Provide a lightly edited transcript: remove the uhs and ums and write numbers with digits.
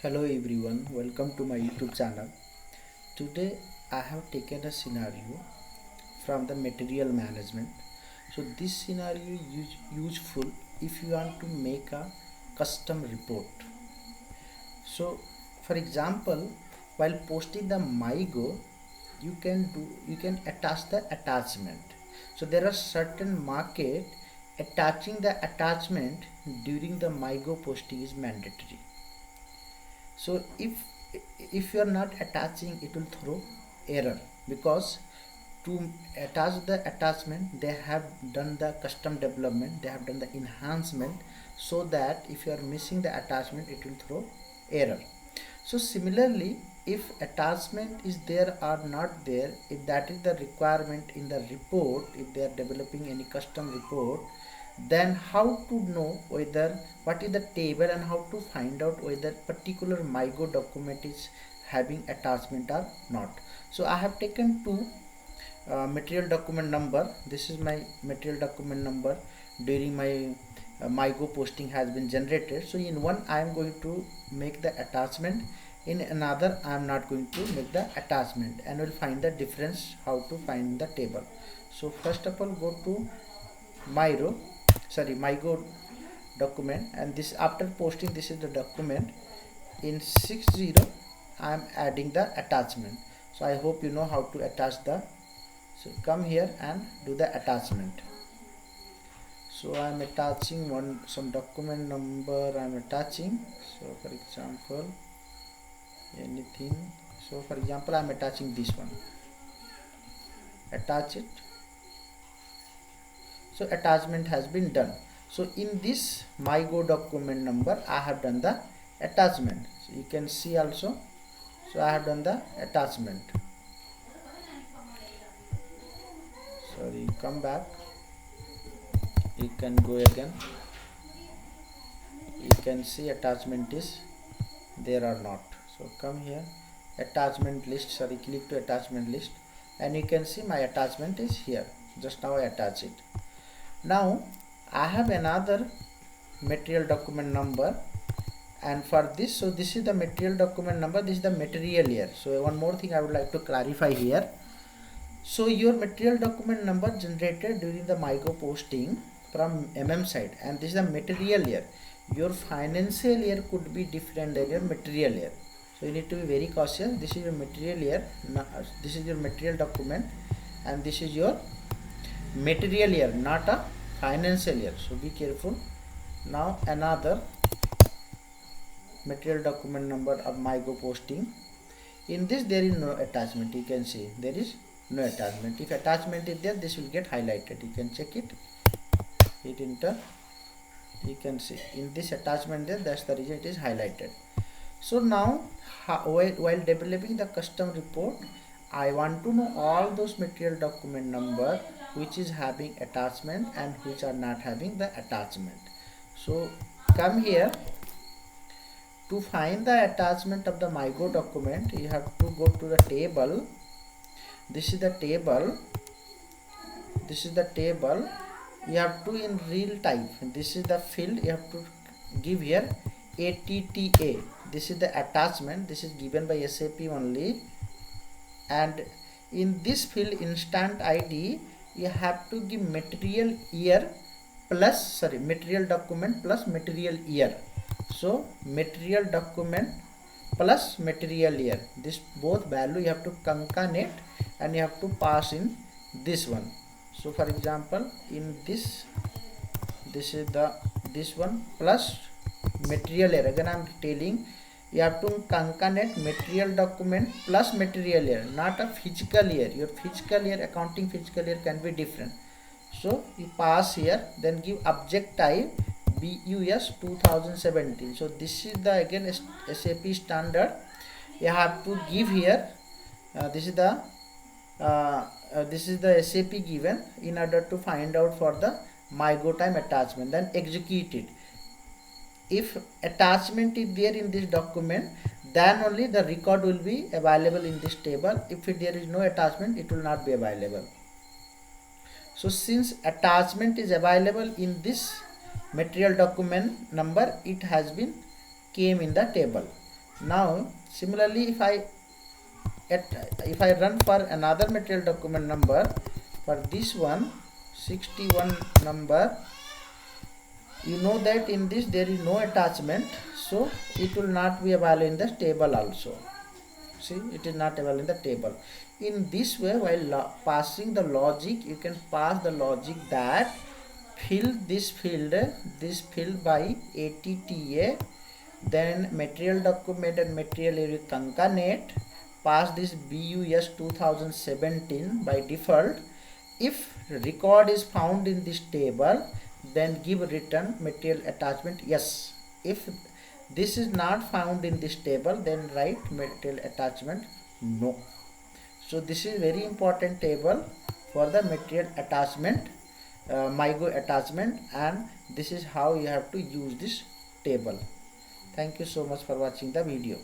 Hello everyone, welcome to my YouTube channel. Today I have taken a scenario from the material management. So this scenario is useful if you want to make a custom report. So for example, while posting the MyGo, you can attach the attachment. So there are certain market attaching the attachment during the MyGo posting is mandatory. So if you are not attaching, it will throw error, because to attach the attachment they have done the custom development, they have done the enhancement, so that if you are missing the attachment it will throw error. So similarly, if attachment is there or not there, if that is the requirement in the report, if they are developing any custom report, then how to know whether what is the table and how to find out whether particular MyGo document is having attachment or not. So I have taken two material document number. This is my material document number during my MyGo posting has been generated. So in one I am going to make the attachment, in another I am not going to make the attachment, and we'll find the difference how to find the table. So first of all, go to MyGo document, and this after posting, this is the document. In 60 I am adding the attachment. So I hope you know how to attach the, so come here and do the attachment. So I am attaching some document number I am attaching. So for example, anything, so for example I am attaching this one, attach it. So attachment has been done. So in this MyGo document number I have done the attachment. So you can see also, so I have done the attachment. Sorry, come back, you can go again, you can see attachment is there or not. So come here, attachment list, sorry, click to attachment list, and you can see my attachment is here. Just now I attach it. Now I have another material document number, and for this, so this is the material document number, this is the material year. So one more thing I would like to clarify here. So your material document number generated during the MyGo posting from site, and this is the material year. Your financial year could be different than your material year, so you need to be very cautious. This is your material year, this is your material document, and this is your material year, not a financial year, so be careful. Now another material document number of MyGo posting. In this there is no attachment, you can see there is no attachment. If attachment is there, this will get highlighted, you can check it, hit enter, you can see in this attachment there, that's the reason it is highlighted. So now while developing the custom report, I want to know all those material document number which is having attachment and which are not having the attachment. So come here, to find the attachment of the MyGo document, you have to go to the table. This is the table, this is the table. You have to in real type, this is the field, you have to give here ATTA. This is the attachment, this is given by SAP only, and in this field instant ID you have to give material year plus, sorry, material document plus material year. So material document plus material year, this both value you have to concatenate and you have to pass in this one. So for example, in this is the this one plus material year. Again I am telling, you have to concatenate material document plus material year, not a physical year. Your physical year, accounting physical year can be different. So you pass here, then give object type BUS 2017. So this is the again SAP standard. You have to give here, this is the SAP given in order to find out for the MyGo time attachment, then execute it. If attachment is there in this document, then only the record will be available in this table. If there is no attachment, it will not be available. So since attachment is available in this material document number, it has been came in the table. Now similarly, if I run for another material document number, for this one 61 number, you know that in this there is no attachment, so it will not be available in the table also. See, it is not available in the table. In this way, while passing the logic, you can pass the logic that fill this field by ATTA, then material document and material area concatenate, pass this BUS 2017 by default. If record is found in this table, then give return material attachment yes. If this is not found in this table, then write material attachment no. So this is very important table for the material attachment, MyGo attachment, and this is how you have to use this table. Thank you so much for watching the video.